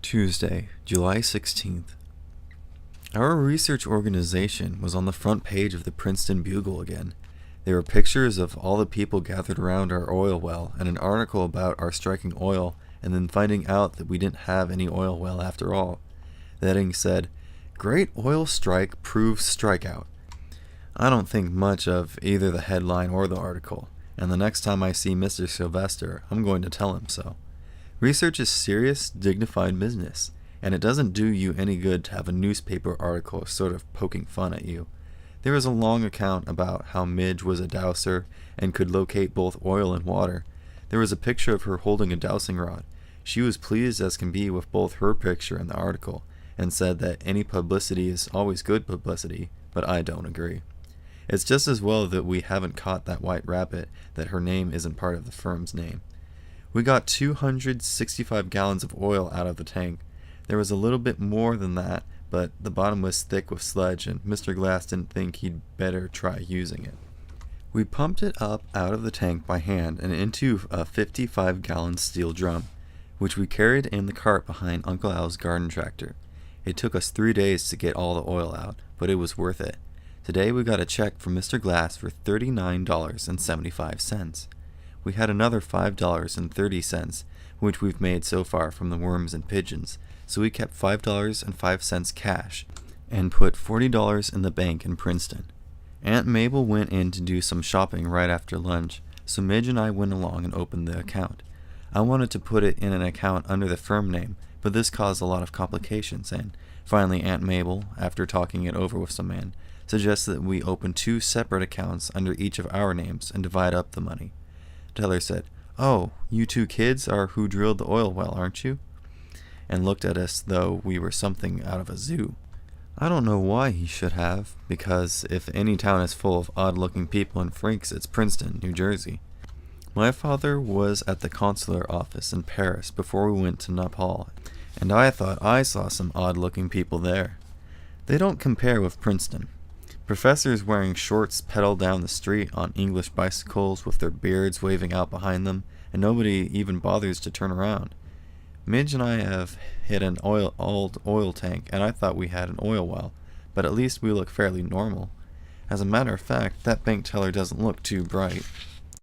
Tuesday, July 16th. Our research organization was on the front page of the Princeton Bugle again. There were pictures of all the people gathered around our oil well and an article about our striking oil and then finding out that we didn't have any oil well after all. The heading said, "Great Oil Strike Proves Strikeout." I don't think much of either the headline or the article, and the next time I see Mr. Sylvester, I'm going to tell him so. Research is serious, dignified business, and it doesn't do you any good to have a newspaper article sort of poking fun at you. There is a long account about how Midge was a dowser and could locate both oil and water. There was a picture of her holding a dowsing rod. She was pleased as can be with both her picture and the article, and said that any publicity is always good publicity, but I don't agree. It's just as well that we haven't caught that white rabbit that her name isn't part of the firm's name. We got 265 gallons of oil out of the tank. There was a little bit more than that, but the bottom was thick with sludge and Mr. Glass didn't think he'd better try using it. We pumped it up out of the tank by hand and into a 55-gallon steel drum, which we carried in the cart behind Uncle Al's garden tractor. It took us 3 days to get all the oil out, but it was worth it. Today we got a check from Mr. Glass for $39.75. We had another $5.30, which we've made so far from the worms and pigeons, so we kept $5.05 cash and put $40 in the bank in Princeton. Aunt Mabel went in to do some shopping right after lunch, so Midge and I went along and opened the account. I wanted to put it in an account under the firm name, but this caused a lot of complications, and finally Aunt Mabel, after talking it over with some men, suggested that we open 2 separate accounts under each of our names and divide up the money. Teller said, "Oh, you 2 kids are who drilled the oil well, aren't you?" and looked at us though we were something out of a zoo. I don't know why he should have, because if any town is full of odd-looking people and freaks, it's Princeton, New Jersey. My father was at the consular office in Paris before we went to Nepal, and I thought I saw some odd-looking people there. They don't compare with Princeton. Professors wearing shorts pedal down the street on English bicycles with their beards waving out behind them, and nobody even bothers to turn around. Midge and I have hit an old oil tank, and I thought we had an oil well, but at least we look fairly normal. As a matter of fact, that bank teller doesn't look too bright.